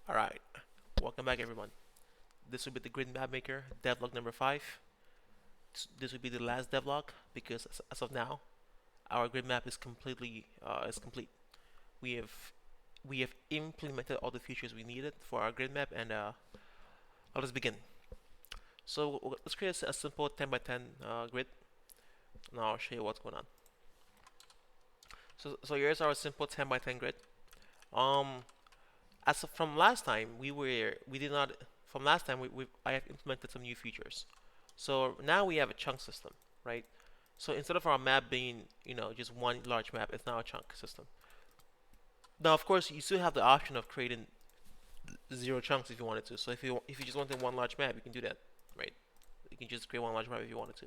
Alright, welcome back everyone. This will be the GridMap Maker devlog number 5. This will be the last devlog because as of now, our grid map is complete. We have we have implemented all the features we needed for our grid map, and let's begin. So let's create a simple 10 by 10 grid. Now I'll show you what's going on. So here's our simple 10 by 10 grid. Um, as of from last time, we did not from last time I have implemented some new features. So now we have a chunk system, right? So instead of our map being, just one large map, it's now a chunk system. Now, of course, you still have the option of creating 0 chunks if you wanted to. So if you just wanted one large map, you can do that, right? You can just create one large map if you wanted to.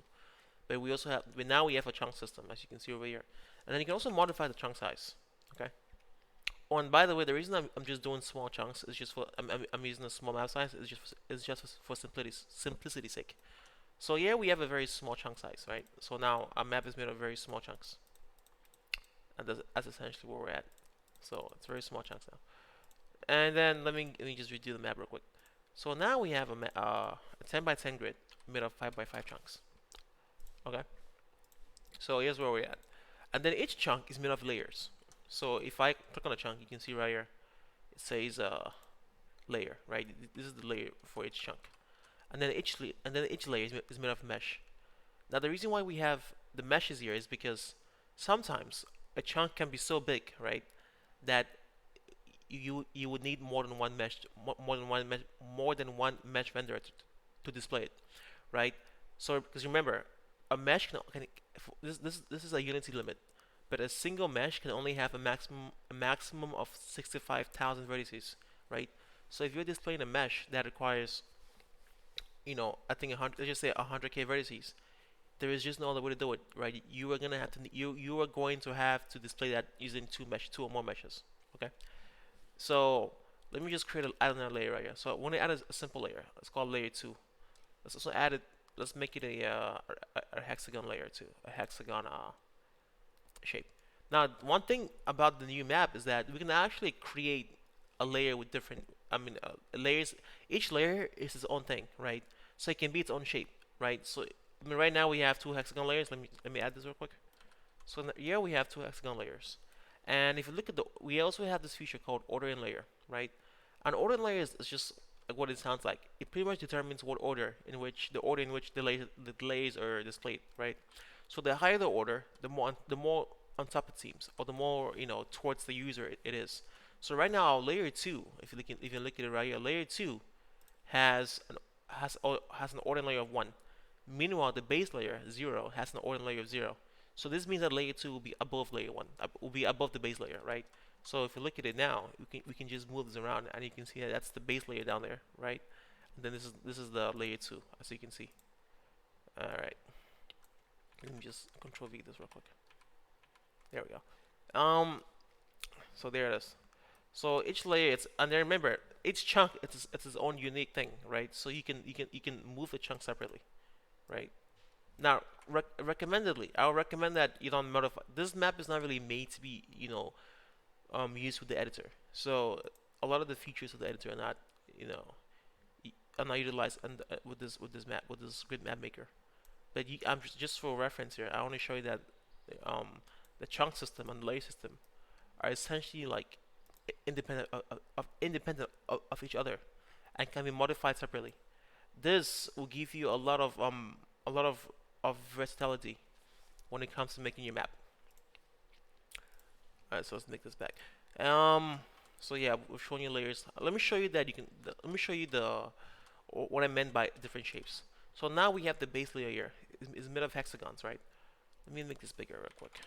But now we have a chunk system, as you can see over here, and then you can also modify the chunk size. Okay. Oh, and by the way, the reason I'm just doing small chunks is just for I'm using a small map size is just for simplicity's sake. So here we have a very small chunk size, right? So now our map is made of very small chunks, and that's essentially where we're at. So it's very small chunks now. And then let me just redo the map real quick. So now we have a 10 by 10 grid made of 5 by 5 chunks. Okay. So here's where we're at, and then each chunk is made of layers. So if I click on a chunk, you can see right here it says layer, right? This is the layer for each chunk, and then each layer is made of mesh. Now the reason why we have the meshes here is because sometimes a chunk can be so big, right, that you would need more than one mesh vendor to display it, right? So because remember, a mesh can this is a unity limit, but a single mesh can only have a maximum of 65,000 vertices, right? So if you're displaying a mesh that requires, I think 100, let's just say 100k vertices, there is just no other way to do it, right? You are going to have to display that using two or more meshes. Okay. So let me just add another layer right here. So I want to add a simple layer. Let's call it layer 2. Let's also add it. Let's make it a hexagon layer too, a hexagon shape. Now, one thing about the new map is that we can actually create a layer with different, layers. Each layer is its own thing, right? So it can be its own shape, right? So right now we have 2 hexagon layers. Let me add this real quick. So here we have 2 hexagon layers, and if you look at we also have this feature called order in layer, right? An order in layer is just like what it sounds like. It pretty much determines what order in which the layers are displayed, right? So the higher the order, the more on top it seems, or the more towards the user it is. So right now, layer 2, if you look at it right here, layer 2 has an order layer of 1. Meanwhile, the base layer 0 has an order layer of 0. So this means that layer 2 will be above layer 1, will be above the base layer, right? So if you look at it now, we can just move this around, and you can see that that's the base layer down there, right? And then this is the layer 2, as you can see. All right. Let me just control V this real quick. There we go. So there it is. So each layer, and then remember, each chunk it's its own unique thing, right? So you can move the chunk separately, right? Now, recommendedly, I would recommend that you don't modify. This map is not really made to be, used with the editor. So a lot of the features of the editor are not, are not utilized with this grid map maker. But I'm just for reference here. I want to show you that the chunk system and the layer system are essentially like independent of each other and can be modified separately. This will give you a lot of versatility when it comes to making your map. Alright, so let's make this back. So yeah, we've shown you layers. Let me show you that let me show you what I meant by different shapes. So now we have the base layer here. It's made of hexagons, right? Let me make this bigger real quick.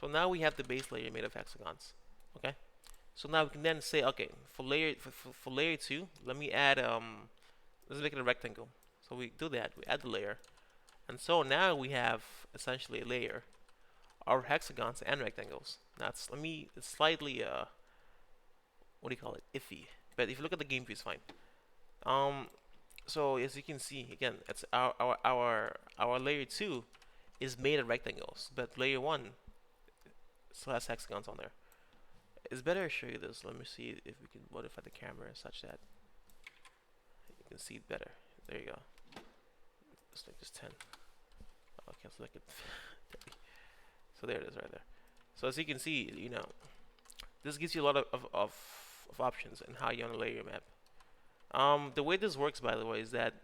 So now we have the base layer made of hexagons. Okay. So now we can then say, okay, for layer 2, let me add let's make it a rectangle. So we do that. We add the layer, and so now we have essentially a layer of hexagons and rectangles. That's it's slightly what do you call it? Iffy. But if you look at the game view, it's fine. So as you can see, again, it's our layer 2 is made of rectangles, but layer 1 still has hexagons on there. It's better to show you this. Let me see if we can modify the camera such that you can see it better. There you go. Let's make this 10. Okay, so like it. So there it is right there. So as you can see, this gives you a lot of options and how you want to lay your map. The way this works, by the way, is that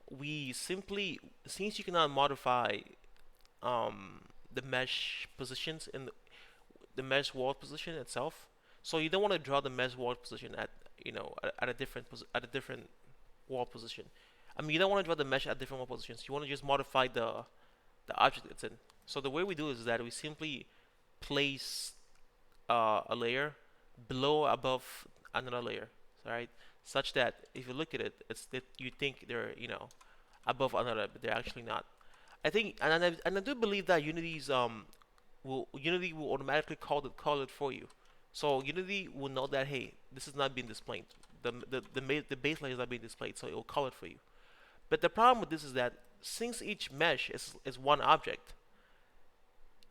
we simply, since you cannot modify the mesh positions in the mesh wall position itself, so you don't want to draw the mesh wall position at at a different wall position. I mean, you don't want to draw the mesh at different wall positions. You want to just modify the object it's in. So the way we do is that we simply place a layer below above another layer, right? Such that if you look at it, it's that you think they're above another, but they're actually not. I think, and I do believe that Unity will automatically call it for you. So Unity will know that, hey, this is not being displayed. The base layer is not being displayed, so it will call it for you. But the problem with this is that since each mesh is one object,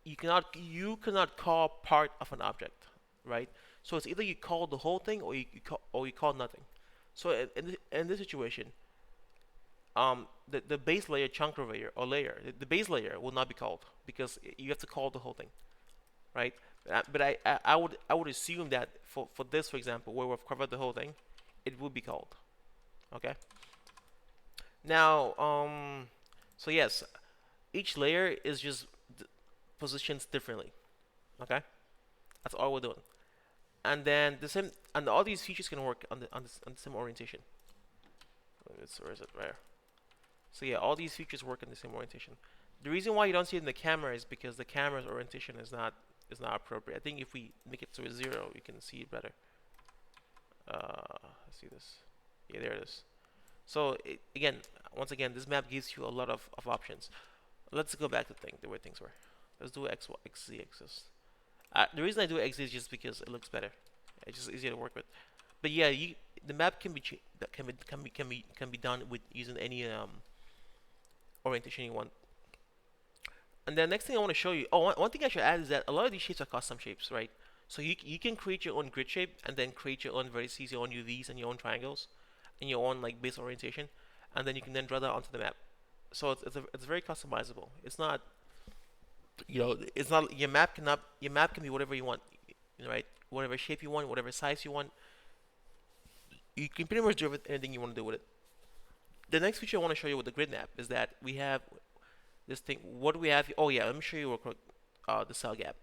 you cannot call part of an object, right? So it's either you call the whole thing or you call nothing. So in this situation, the base layer chunk layer or layer the base layer will not be called because you have to call the whole thing, right? But I would assume that for this, for example, where we've covered the whole thing, it would be called. Okay. Now, so yes, each layer is just positions differently. Okay, that's all we're doing. And then all these features can work on the same orientation. Where is it? Right. So yeah, all these features work in the same orientation. The reason why you don't see it in the camera is because the camera's orientation is not appropriate. I think if we make it to a 0, you can see it better. Let's see this. Yeah, there it is. So once again, this map gives you a lot of options. Let's go back to the way things were. Let's do X, Y, X, Z axis. The reason I do X, Z is just because it looks better. It's just easier to work with. But yeah, the map can be done with using any orientation you want. And the next thing I want to show you, one thing I should add is that a lot of these shapes are custom shapes, right? So you can create your own grid shape and then create your own vertices, your own UVs, and your own triangles, and your own like base orientation, and then you can then draw that onto the map. So it's very customizable. It's not it's not your map can be whatever you want, right? Whatever shape you want, whatever size you want. You can pretty much do anything you want to do with it. The next feature I want to show you with the grid map is that we have this thing. What do we have? Oh yeah, let me show you real quick the cell gap.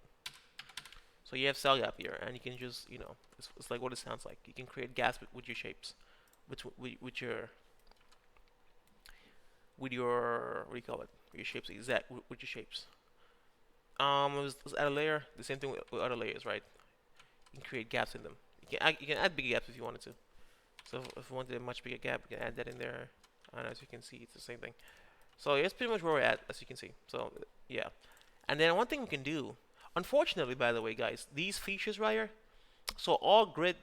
So you have cell gap here, and you can just it's like what it sounds like. You can create gaps with your shapes, with your what do you call it? With your shapes, with your shapes. Let's add a layer. The same thing with other layers, right? You can create gaps in them. You can add bigger gaps if you wanted to. So if you wanted a much bigger gap, you can add that in there. And as you can see, it's the same thing. So that's pretty much where we're at, as you can see. So yeah. And then one thing we can do, unfortunately, by the way, guys, these features right here. So all grid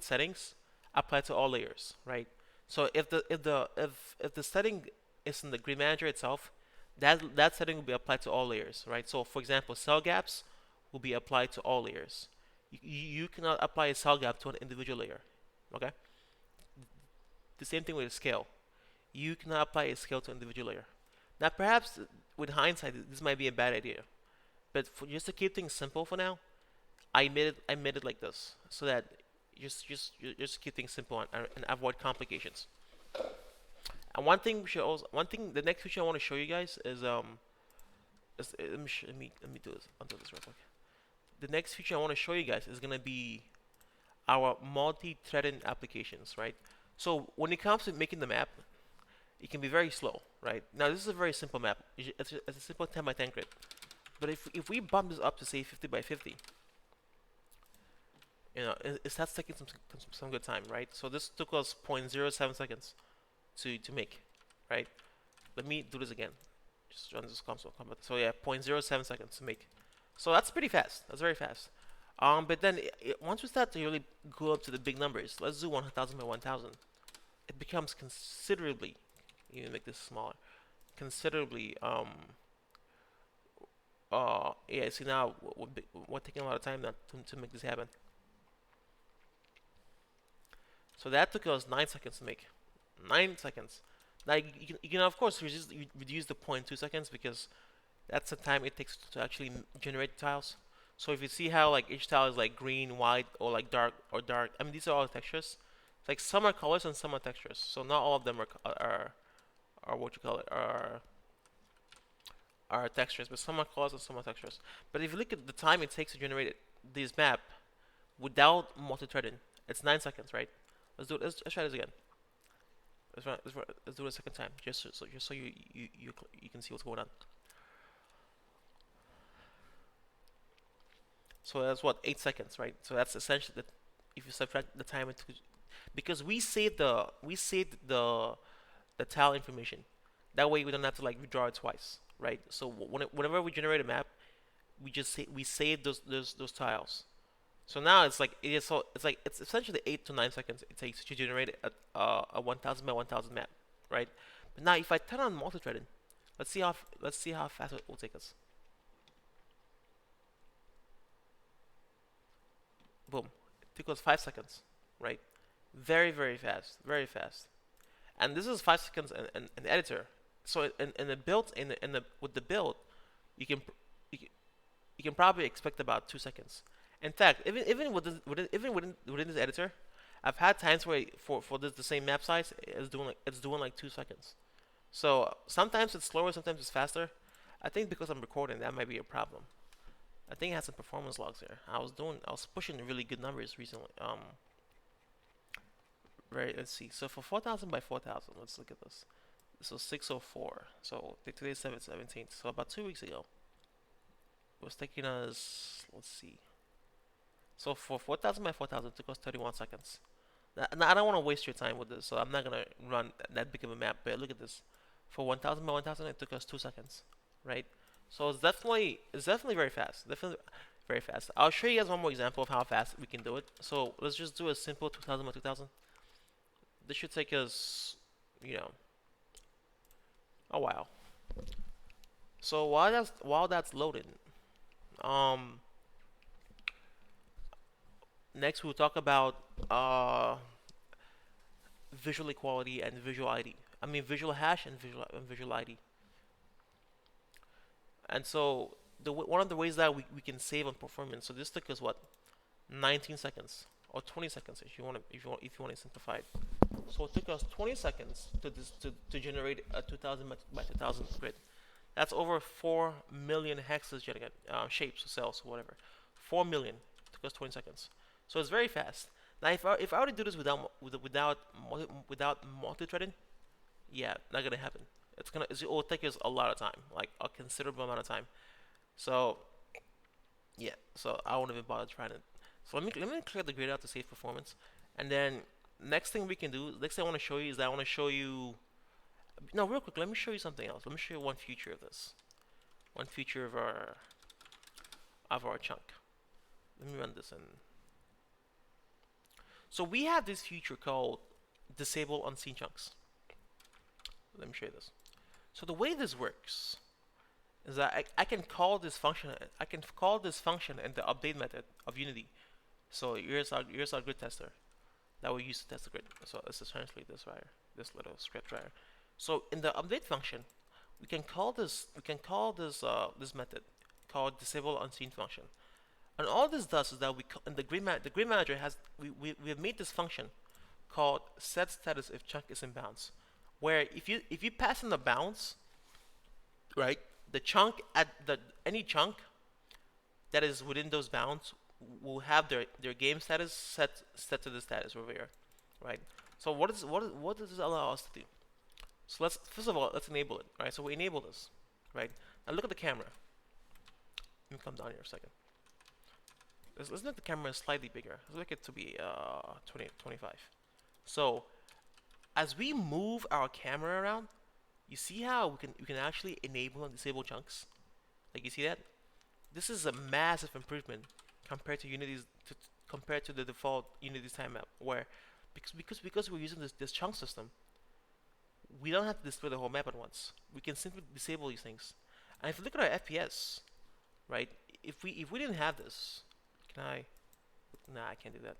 settings apply to all layers, right? So if the setting is in the grid manager itself, that setting will be applied to all layers, right? So for example, cell gaps will be applied to all layers. You cannot apply a cell gap to an individual layer, okay? The same thing with a scale. You cannot apply a scale to an individual layer. Now perhaps with hindsight this might be a bad idea, but just to keep things simple for now, I made it like this so that just keep things simple and avoid complications. And the next feature I want to show you guys is let me do this real quick. The next feature I want to show you guys is gonna be our multi-threaded applications, right? So when it comes to making the map, it can be very slow, right? Now this is a very simple map. It's a simple 10 by 10 grid. But if we bump this up to say 50 by 50, it starts taking some good time, right? So this took us 0.07 seconds to make, right? Let me do this again. Just run this console. So yeah, 0.07 seconds to make. So that's pretty fast. That's very fast. But then once we start to really go up to the big numbers, let's do 1,000 by 1,000. It becomes considerably. Even make this smaller. Considerably. Yeah. See now we're taking a lot of time now to make this happen. So that took us 9 seconds to make. 9 seconds. Now you can of course reduce the 0.2 seconds because that's the time it takes to actually generate tiles. So if you see how like each tile is like green, white, or like dark or dark, I mean these are all textures. It's like some are colors and some are textures. So not all of them are what you call it are textures, but some are colors and some are textures. But if you look at the time it takes to generate this map without multi-threading, it's 9 seconds, right? Let's try this again. Let's do it a second time, just so you can see what's going on. So that's what 8 seconds, right? So that's essentially the if you subtract the time into because we saved the tile information. That way we don't have to like redraw it twice, right? So whenever we generate a map, we save those tiles. So now it's like it's essentially 8 to 9 seconds it takes to generate a 1000 by 1000 map, right? But now if I turn on multi-threading, let's see how fast it will take us. Boom, it took us 5 seconds, right? Very fast, very fast. And this is 5 seconds in an editor. So in the build with the build, you can you can probably expect about 2 seconds. In fact, within this editor, I've had times where for the same map size, it's doing like 2 seconds. So sometimes it's slower, sometimes it's faster. I think because I'm recording, that might be a problem. I think it has some performance logs here. I was pushing really good numbers recently. Right. Let's see. So for 4,000 by 4,000, let's look at this. This was 604. So today's 17th. So about 2 weeks ago, it was taking us. Let's see. So for 4,000 by 4,000, it took us 31 seconds. Now I don't want to waste your time with this, so I'm not gonna run that big of a map. But look at this. For 1,000 by 1,000, it took us 2 seconds, right? So it's definitely very fast. Definitely very fast. I'll show you guys one more example of how fast we can do it. So let's just do a simple 2,000 by 2,000. This should take us, a while. So while that's loading, next we'll talk about visual equality and visual ID. I mean visual hash and visual ID. And so one of the ways that we can save on performance. So this took us what, 19 seconds or 20 seconds if you want to simplify it. So it took us 20 seconds to generate a 2000 by 2000 grid. That's over 4 million hexes shapes, cells, whatever. 4 million took us 20 seconds. So it's very fast. Now if I were to do this without multi-threading, yeah, not gonna happen. It will take us a lot of time, like a considerable amount of time. So yeah, so I won't even bother trying it. So let me clear the grid out to save performance, and then next thing we can do, next thing I want to show you is that I want to show you. No, real quick, let me show you something else. Let me show you one feature of this. One feature of our chunk. Let me run this in. So we have this feature called disable unseen chunks. Let me show you this. So the way this works is that I can call this function. I can call this function in the update method of Unity. So here's our grid tester that we use to test the grid. So let's just translate this little script right here. So in the update function, we can call this this method called disable unseen function. And all this does is that the grid manager we have made this function called set status if chunk is in bounds, where if you pass in the bounds, right, the chunk any chunk that is within those bounds will have their game status set to the status over here, right? So what does this allow us to do? So first of all let's enable it, right? So we enable this, right? Now look at the camera. Let me come down here a second. Let's make the camera slightly bigger. Let's make it to be 25. So as we move our camera around, you see how we can actually enable and disable chunks. Like you see that? This is a massive improvement compared to the default Unity tilemap, where because we're using this chunk system, we don't have to display the whole map at once. We can simply disable these things. And if you look at our FPS, right? If we didn't have this, can I? Nah, I can't do that.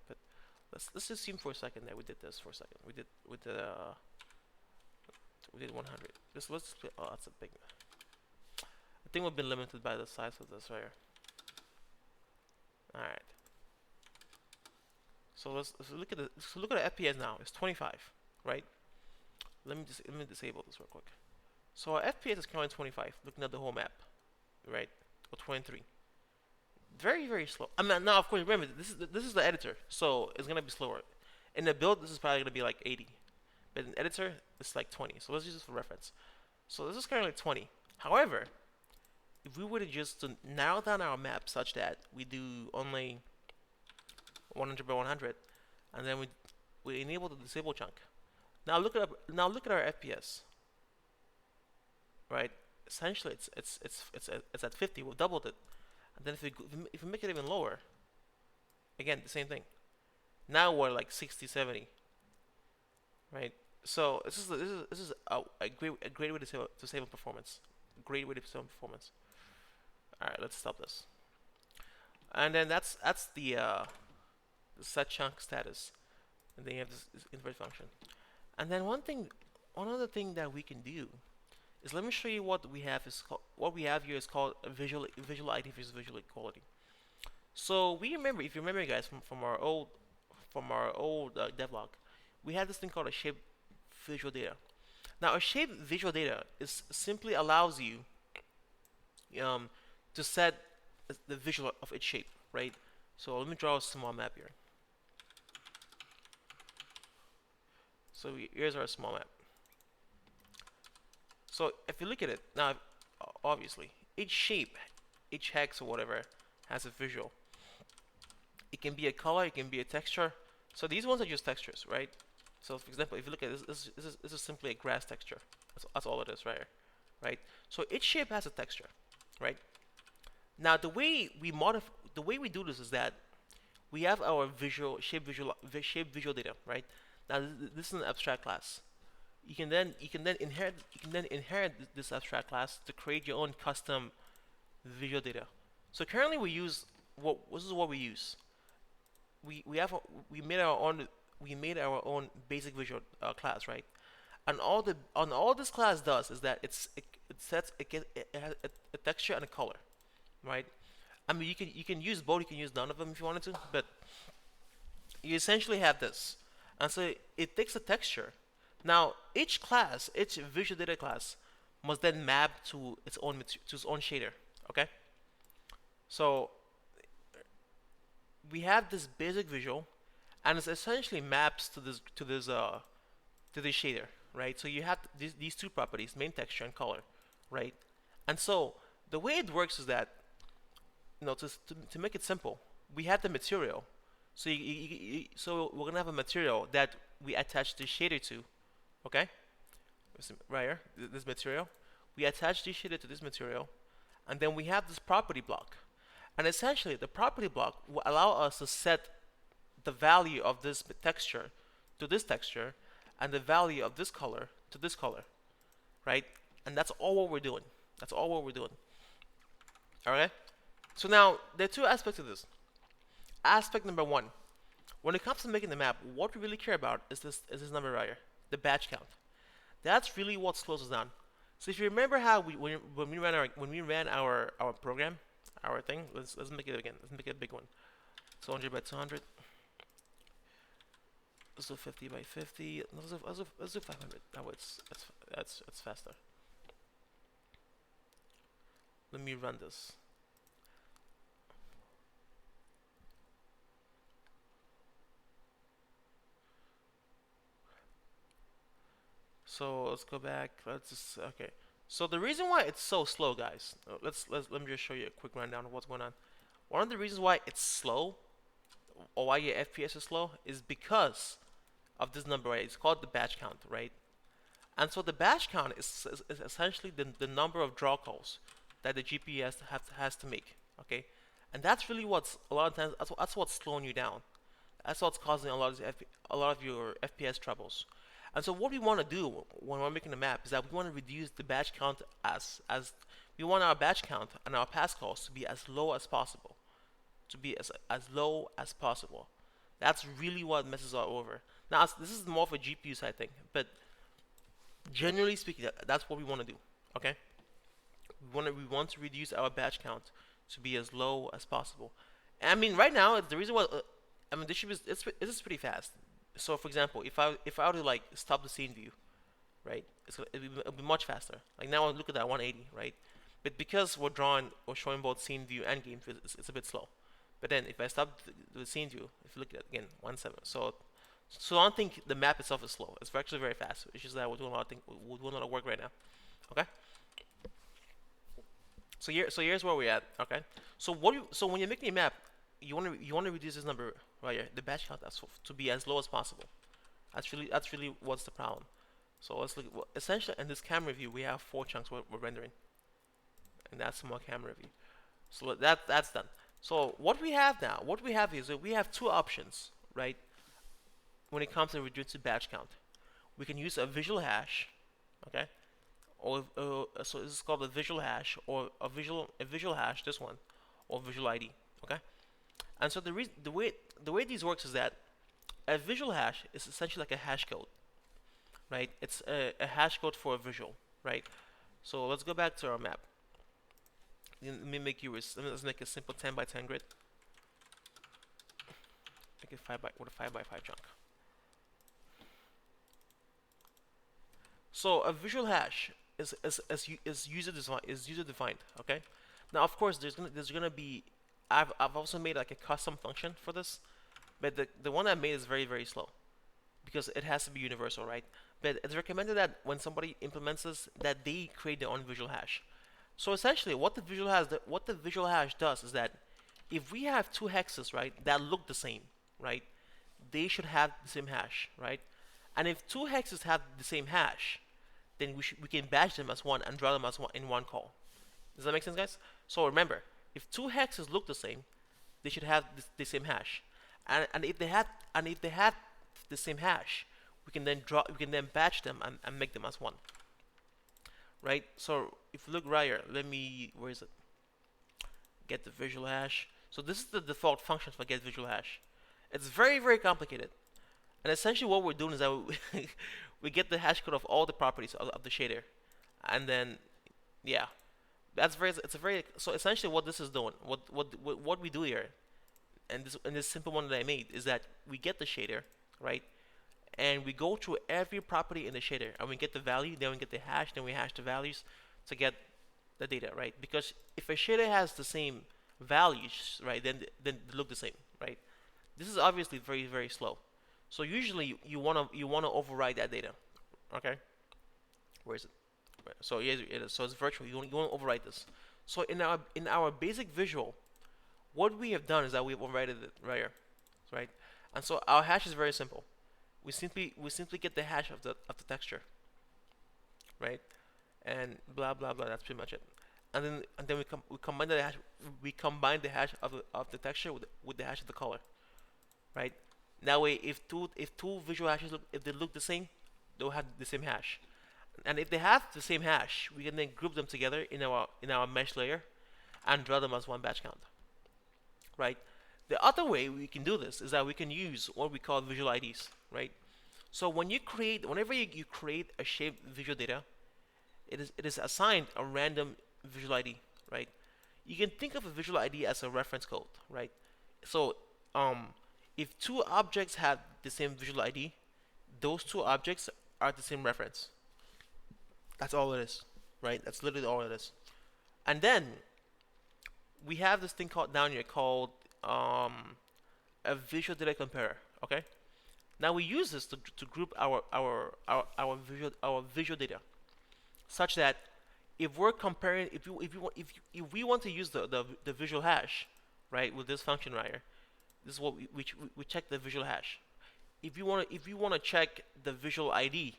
But let's assume for a second that we did this for a second. We did 100. Let's split. Oh, that's a big. I think we've been limited by the size of this right here. All right. So let's look at the FPS now. It's 25, right? Let me disable this real quick. So our FPS is currently 25. Looking at the whole map, right? Or 23. Very, very slow. I mean, now of course remember this is the editor, so it's gonna be slower. In the build, this is probably gonna be like 80, but in editor, it's like 20. So let's use this for reference. So this is currently 20. However, if we were to just narrow down our map such that we do only 100 by 100, and then we enable the disable chunk. Now look at our FPS. Right? Essentially, it's at 50. We've doubled it. And then if we make it even lower, again the same thing. Now we're like 60, 70. Right? So this is a great way to save on performance. Great way to save on performance. All right, let's stop this. And then that's the set chunk status, and then you have this invert function. And then one other thing that we can do is, let me show you what we have here is called a visual ID versus visual equality. So if you remember guys from our old devlog, we had this thing called a shape visual data. Now a shape visual data simply allows you to set the visual of its shape, right? So let me draw a small map here. So here's our small map. So if you look at it now, obviously each shape, each hex or whatever has a visual. It can be a color, it can be a texture. So these ones are just textures, right? So for example, if you look at this, this is simply a grass texture. That's all it is right here, right? So each shape has a texture, right? Now the way we do this is that we have our shape visual data, right? Now this is an abstract class. You can then inherit this abstract class to create your own custom visual data. So currently this is what we use. We made our own basic visual class, right? And all this class does is that it has a texture and a color, right? I mean you can use both, you can use none of them if you wanted to, but you essentially have this. And so it takes a texture. Now each visual data class must then map to its own shader. Okay. So we have this basic visual, and it essentially maps to this shader, right? So you have these two properties, main texture and color, right? And so the way it works is that, to make it simple, we have the material. So so we're gonna have a material that we attach the shader to, okay? Right here, this material. We attach this shader to this material, and then we have this property block. And essentially, the property block will allow us to set the value of this texture to this texture, and the value of this color to this color, right? And that's all what we're doing. All right. So now there are two aspects of this. Aspect number one, when it comes to making the map, what we really care about is this number right here, the batch count. That's really what slows us down. So if you remember how when we ran our program, our thing, let's make it again. Let's make it a big one. 200 by 200. Let's do 50 by 50. Let's do 500. That way it's faster. Let me run this. So let's go back. Okay. So the reason why it's so slow, guys, let me just show you a quick rundown of what's going on. One of the reasons why it's slow, or why your FPS is slow, is because of this number, right? It's called the batch count, right? And so the batch count is essentially the number of draw calls that the GPU has to make, okay? And that's really what's a lot of times that's what's slowing you down. That's what's causing a lot of your FPS troubles. And so what we want to do when we're making a map is that we want to reduce the batch count as we want our batch count and our pass calls to be as low as possible. That's really what messes all over. Now this is more of a GPU side thing, but generally speaking, that's what we want to do. Okay, we want to reduce our batch count to be as low as possible. And I mean, right now the reason why I mean this should be it's pretty fast. So for example, if I were to like stop the scene view, right, it'll be much faster. Like now look at that 180, right? But because we're drawing or showing both scene view and game view, it's a bit slow. But then if I stop the scene view, if you look at it again, 1.7. So I don't think the map itself is slow. It's actually very fast. It's just that we're doing a lot of we're doing a lot of work right now. Okay. So here's where we're at. Okay. So when you're making a map, you want to reduce this number right here, the batch count to be as low as possible. That's really what's the problem. So let's look. Well, essentially, in this camera view, we have 4 chunks we're rendering, and that's more camera view. So that's done. So what we have now, what we have is that we have 2 options, right? When it comes to reducing batch count, we can use a visual hash, okay, or so this is called a visual hash or a visual hash, this one, or visual ID, okay. And so the way these works is that a visual hash is essentially like a hash code, right? It's a hash code for a visual, right? So let's go back to our map. Let me make let's make a simple 10 by 10 grid. Make it 5 by 5 chunk. So a visual hash is user defined. Okay. Now of course there's gonna be I've also made like a custom function for this, but the one I made is very slow because it has to be universal, right? But it's recommended that when somebody implements this, that they create their own visual hash. So essentially, what the visual hash does is that if we have 2 hexes, right, that look the same, right, they should have the same hash, right? And if 2 hexes have the same hash, then we can batch them as one and draw them as one in one call. Does that make sense, guys? So remember, if 2 hexes look the same, they should have the same hash. And if they had the same hash, we can then batch them and make them as one. Right? So if you look right here, where is it? Get the visual hash. So this is the default function for get visual hash. It's very complicated. And essentially what we're doing is that we get the hash code of all the properties of the shader. And then yeah. So essentially what this is doing, what we do here, and this simple one that I made is that we get the shader, right? And we go through every property in the shader and we get the value, then we get the hash, then we hash the values to get the data, right? Because if a shader has the same values, right, then they look the same, right? This is obviously very slow. So usually you wanna override that data. Okay? Where is it? So yes, it is. So it's virtual. You want to override this. So in our basic visual, what we have done is that we've overridden it right here, right? And so our hash is very simple. We simply get the hash of the texture, right? And blah blah blah. That's pretty much it. And then we combine the hash. We combine the hash of the texture with the hash of the color, right? That way, if two visual hashes look the same, they'll have the same hash. And if they have the same hash, we can then group them together in our mesh layer and draw them as one batch count, right? The other way we can do this is that we can use what we call visual IDs, right? So whenever you create a shaped visual data, it is assigned a random visual ID, right? You can think of a visual ID as a reference code, right? So if 2 objects have the same visual ID, those 2 objects are the same reference. That's all it is, right? That's literally all it is. And then we have this thing down here called a visual data comparer. Okay. Now we use this to group our visual data, such that if we're comparing, if we want to use the visual hash, right, with this function right here, this is what we check the visual hash. If you want to check the visual ID,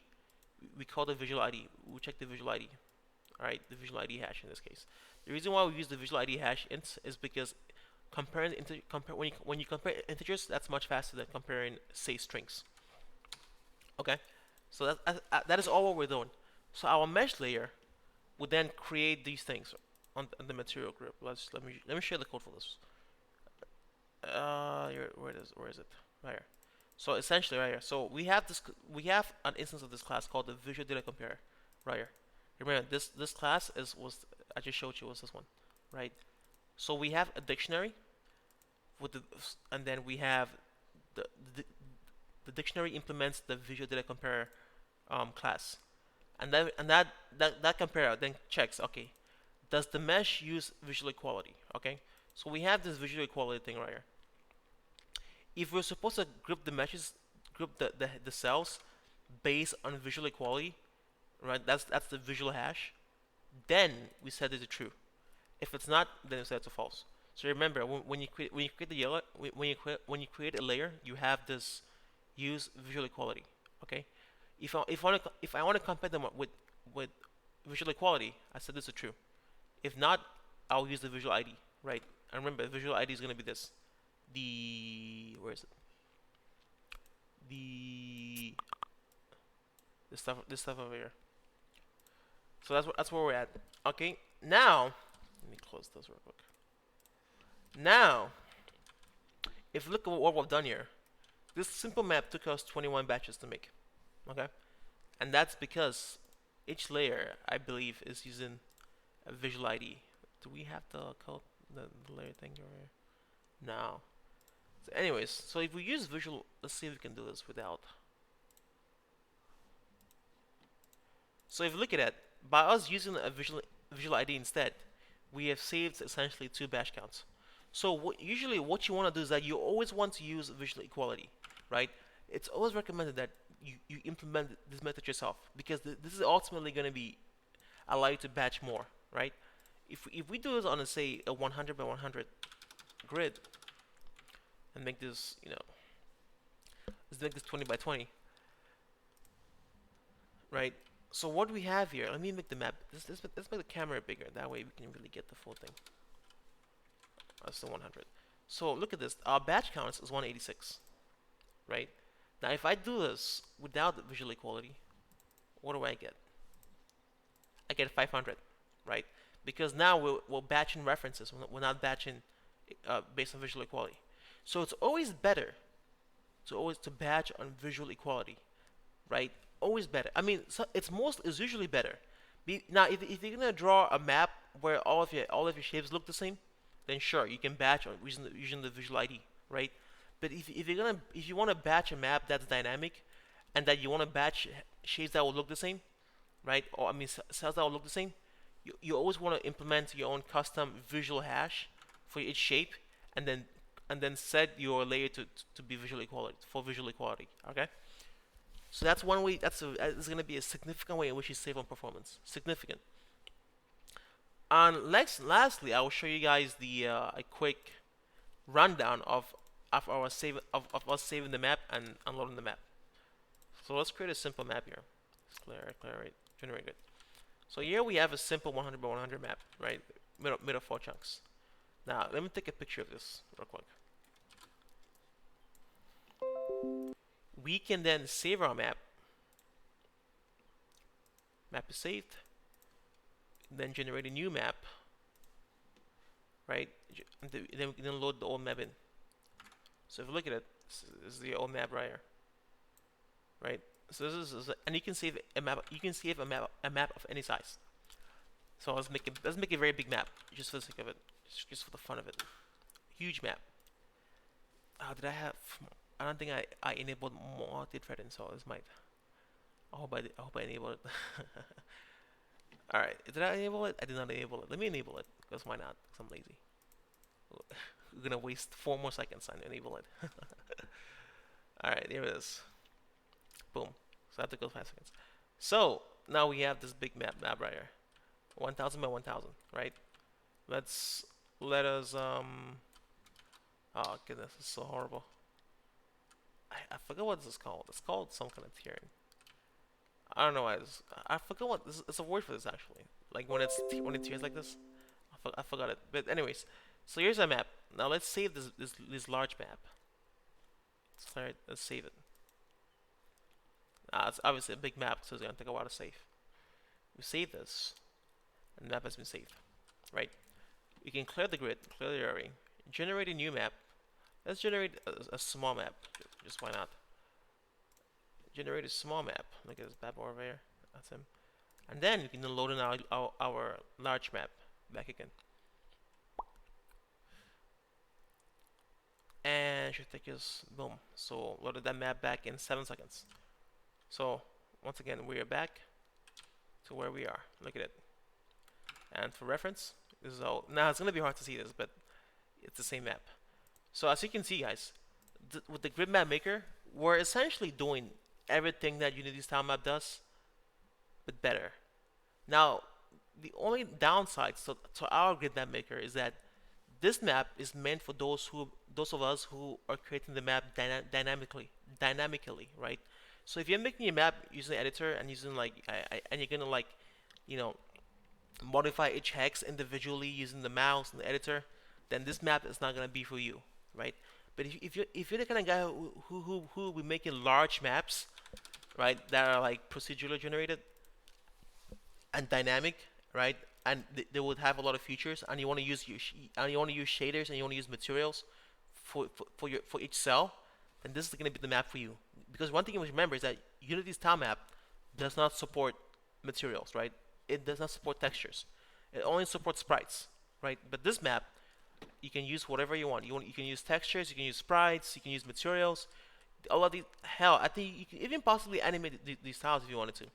we call the visual ID. We check the visual ID. All right, the visual ID hash in this case. The reason why we use the visual ID hash int is because when you compare integers, that's much faster than comparing, say, strings. Okay, so that is all what we're doing. So our mesh layer would then create these things on the material group. Let me share the code for this. Where is it? right here. So essentially, right here. So we have an instance of this class called the Visual Data Comparer, right here. Remember, this class was I just showed you was this one, right? So we have a dictionary with and then we have the the, the dictionary implements the Visual Data Comparer class, and that comparer then checks, okay, does the mesh use visual equality? Okay, so we have this visual equality thing right here. If we're supposed to group the meshes, group the cells based on visual equality, right? That's the visual hash. Then we set it to true. If it's not, then we set it to false. So remember, when you create the yellow when you create a layer, you have this use visual equality. Okay, if I want to compare them with visual equality, I set this to true. If not, I'll use the visual ID, right? And remember, the visual ID is going to be this. Where is it? This stuff over here. So that's where we're at. Okay, now let me close this real quick. Now, if you look at what we've done here, this simple map took us 21 batches to make. Okay, and that's because each layer, I believe, is using a visual ID. Do we have the code, the layer thing here? No. So anyways, so if we use visual, let's see if we can do this without. So if you look at it, by us using a visual ID instead, we have saved essentially 2 batch counts. So usually what you want to do is that you always want to use visual equality, right? It's always recommended that you implement this method yourself, because this is ultimately going to be allow you to batch more, right? If we do this on a, say, a 100 by 100 grid, and make this, let's make this 20 by 20, right? So what do we have here? Let me make the map. Let's make the camera bigger. That way we can really get the full thing. That's the 100. So look at this. Our batch count is 186, right? Now if I do this without the visual equality, what do I get? I get 500, right? Because now we're batching references. We're not batching based on visual equality. So it's always better to batch on visual equality, right? Always better. I mean, so it's usually better. Now, if you're gonna draw a map where all of your shapes look the same, then sure, you can batch on using the visual ID, right? But if you want to batch a map that's dynamic, and that you want to batch shapes that will look the same, right? Or I mean cells that will look the same, you always want to implement your own custom visual hash for each shape, and then set your layer to be visual equality. Okay. So that's one way. That's going to be a significant way in which you save on performance. Significant. And lastly, I will show you guys a quick rundown of us saving the map and unloading the map. So let's create a simple map here. Generate it. So here we have a simple 100 by 100 map, right? Made of 4 chunks. Now let me take a picture of this real quick. We can then save our map. Map is saved. Then generate a new map, right? Then we can load the old map in. So if you look at it, this is the old map right here, right? So this is, and you can save a map. You can save a map of any size. So let's make a very big map, just for the sake of it, just for the fun of it. Huge map. Did I have? I don't think I enabled multi-threading, so this might. I hope I enabled it. Alright, did I enable it? I did not enable it. Let me enable it, because why not? Because I'm lazy. We're gonna waste 4 more seconds on enable it. Alright, here it is. Boom. So I have to go 5 seconds. So now we have this big map right here. 1000 by 1000, right? Let us oh goodness, this is so horrible. I forgot what this is called. It's called some kind of tiering. I don't know why I forgot what this. It's a word for this actually. Like when it tiers like this. I forgot it. But anyways, so here's our map. Now let's save this large map. Let's save it. It's obviously a big map, so it's gonna take a while to save. We save this, and the map has been saved. Right? We can clear the grid, clear the array, generate a new map. Let's generate a small map. Just why not? Generate a small map. Look at this bad boy over here. That's him. And then you can load in our large map back again. And it should take us, boom. So loaded that map back in 7 seconds. So once again, we are back to where we are. Look at it. And for reference, this is all. Now it's gonna be hard to see this, but it's the same map. So as you can see, guys, with the GridMap Maker, we're essentially doing everything that Unity's Tilemap does, but better. Now, the only downside to our GridMap Maker is that this map is meant for those of us who are creating the map dynamically, right? So if you're making your map using the editor and using and you're gonna you know, modify each hex individually using the mouse and the editor, then this map is not gonna be for you, right? But if you're the kind of guy who will be making large maps, right, that are like procedurally generated and dynamic, right, and they would have a lot of features, and you want to use shaders and you want to use materials for each cell, then this is going to be the map for you. Because one thing you must remember is that Unity's Tilemap does not support materials, right? It does not support textures. It only supports sprites, right? But this map, you can use whatever you want. You can use textures, you can use sprites, you can use materials. All of these, hell, I think you can even possibly animate these tiles if you wanted to,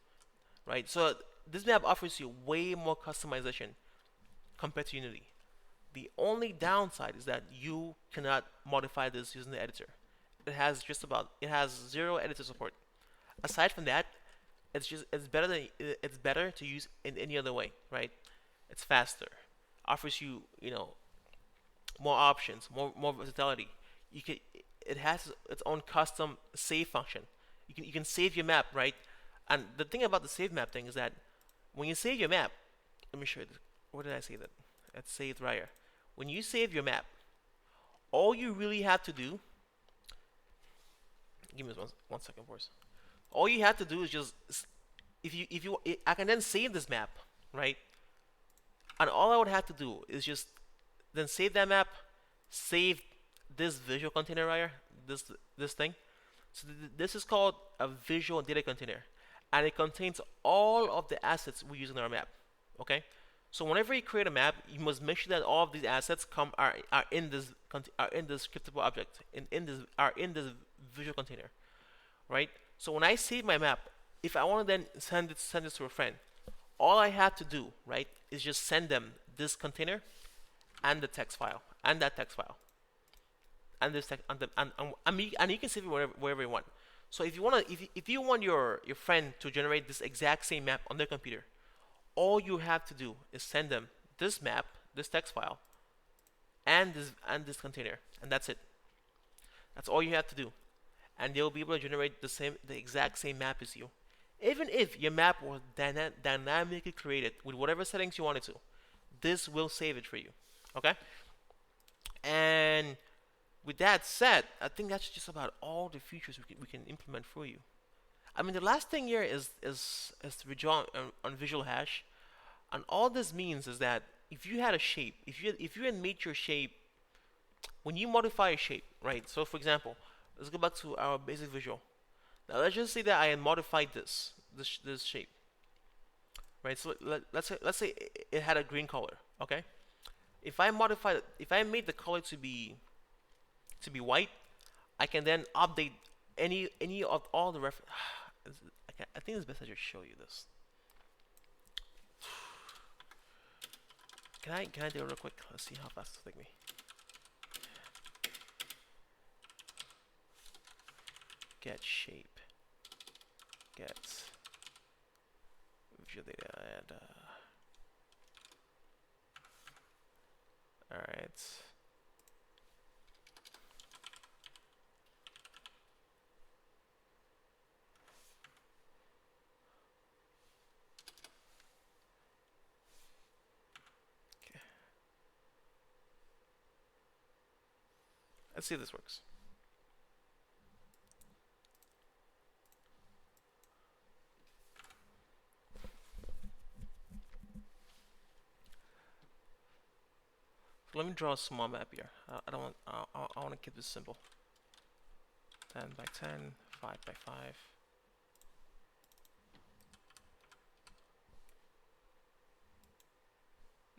right? So this map offers you way more customization compared to Unity. The only downside is that you cannot modify this using the editor. It has zero editor support. Aside from that, it's better to use in any other way, right? It's faster, offers you more options, more versatility. It has its own custom save function. You can save your map, right? And the thing about the save map thing is that when you save your map, let me show you this. Where did I save it? It's saved right here. When you save your map, all you really have to do, give me one second, boys. All you have to do is just, I can then save this map, right? And all I would have to do is just then save that map, save this visual container right here, this thing. So this is called a visual data container, and it contains all of the assets we use in our map. Okay, so whenever you create a map, you must make sure that all of these assets are in this scriptable object, are in this visual container, right? So when I save my map, if I want to then send this to a friend, all I have to do, right, is just send them this container and the text file and that text file and this text and you can save it wherever you want. So if you want your friend to generate this exact same map on their computer, all you have to do is send them this map, this text file, and this container, and that's it. That's all you have to do, and they'll be able to generate the exact same map as you. Even if your map was dynamically created with whatever settings you wanted to, this will save it for you. Okay? And with that said, I think that's just about all the features we can implement for you. I mean, the last thing here is to redraw on visual hash, and all this means is that if you had a shape, if you had made your shape, when you modify a shape, right? So for example, let's go back to our basic visual. Now let's just say that I had modified this shape, right? So let's say it had a green color, okay? If I made the color to be white, I can then update any of all the reference. I think it's best I just show you this. Can I do it real quick? Let's see how fast it'll take me. Get shape. Get visual data and all right. Let's see if this works. So let me draw a small map here. I want to keep this simple. 10 by 10, 5 by 5.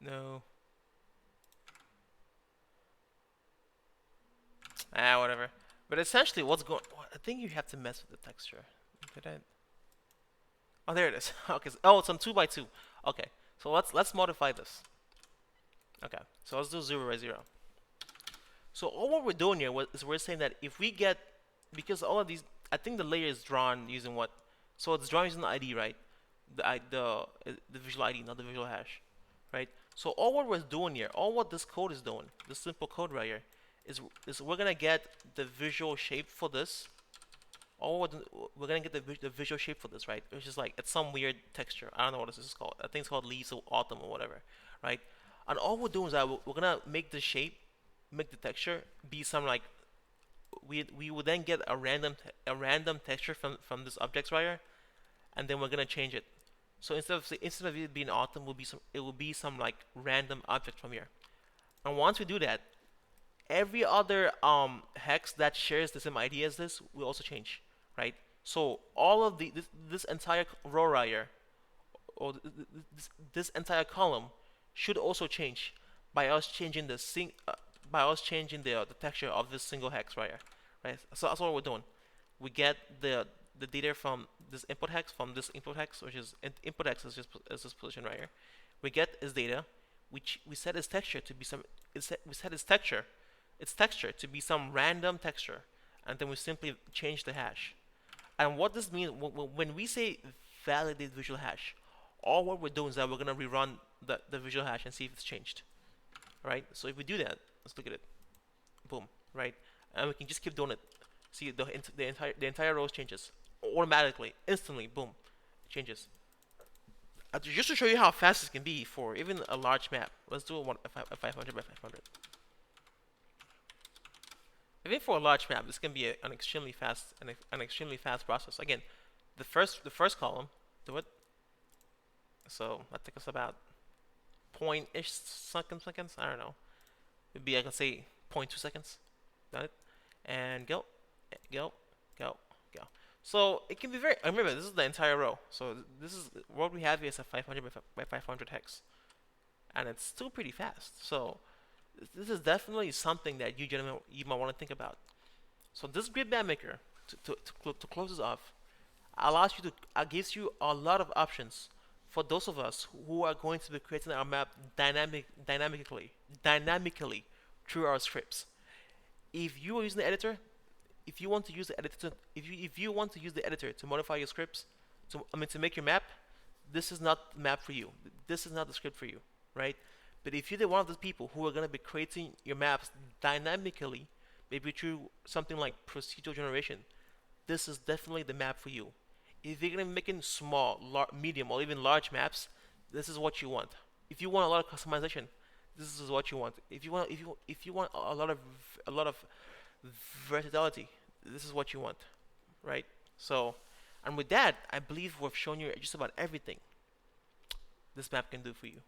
No. Whatever. But essentially, what's going? I think you have to mess with the texture. Did I? Oh, there it is. Okay. Oh, it's on 2 by 2. Okay. So let's modify this. Okay. So let's do 0 by 0. So all what we're doing here is we're saying that if we get, because all of these, I think the layer is drawn using what? So it's drawn using the ID, right? The visual ID, not the visual hash, right? So all what we're doing here, all what this code is doing, this simple code right here, is we're gonna get the visual shape for this. We're gonna get the visual shape for this, right? Which is like it's some weird texture. I don't know what this is called. I think it's called leaves of autumn or whatever, right? And all we're doing is that we're gonna make the shape, make the texture be some like we would then get a random texture from this object right here, and then we're gonna change it. So instead of it being autumn, it will be some like random object from here. And once we do that, every other hex that shares the same ID as this will also change, right? So all of this entire row right here, or this entire column, should also change by us changing the texture of this single hex right here, right? So that's what we're doing. We get the data from this input hex, which is input hex is this position right here. We get its data. We set its texture to be its texture to be some random texture, and then we simply change the hash. And what this means when we say validate visual hash, all what we're doing is that we're gonna rerun the visual hash and see if it's changed. Right? So if we do that, let's look at it. Boom. Right? And we can just keep doing it. See the entire row changes automatically, instantly. Boom, it changes. Just to show you how fast this can be for even a large map. Let's do a 500 by 500. Even for a large map, this can be an extremely fast process. Again, the first column, do it. So that took us about point-ish seconds. I don't know. Maybe I can say 0.2 seconds. Got it? And go. So it can be very. Remember, this is the entire row. So this is what we have here is a 500 by 500 hex, and it's still pretty fast. So this is definitely something that you gentlemen might want to think about. So this GridMap Maker, to close this off, allows you to gives you a lot of options for those of us who are going to be creating our map dynamically through our scripts. If you are using the editor, if you want to use the editor, if you want to use the editor to modify your scripts, to make your map, this is not the map for you. This is not the script for you, right? But if you're one of those people who are going to be creating your maps dynamically, maybe through something like procedural generation, this is definitely the map for you. If you're going to be making small, medium, or even large maps, this is what you want. If you want a lot of customization, this is what you want. If you want a lot of versatility, this is what you want, right? So, and with that, I believe we've shown you just about everything this map can do for you.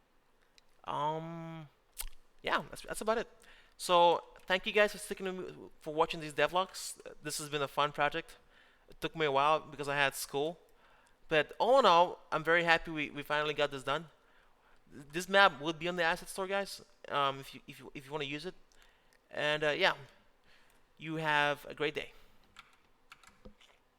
Yeah, that's about it. So thank you guys for sticking with me, for watching these devlogs. This has been a fun project. It took me a while because I had school, but all in all, I'm very happy we finally got this done. This map will be on the asset store, guys. If you want to use it, and yeah, you have a great day.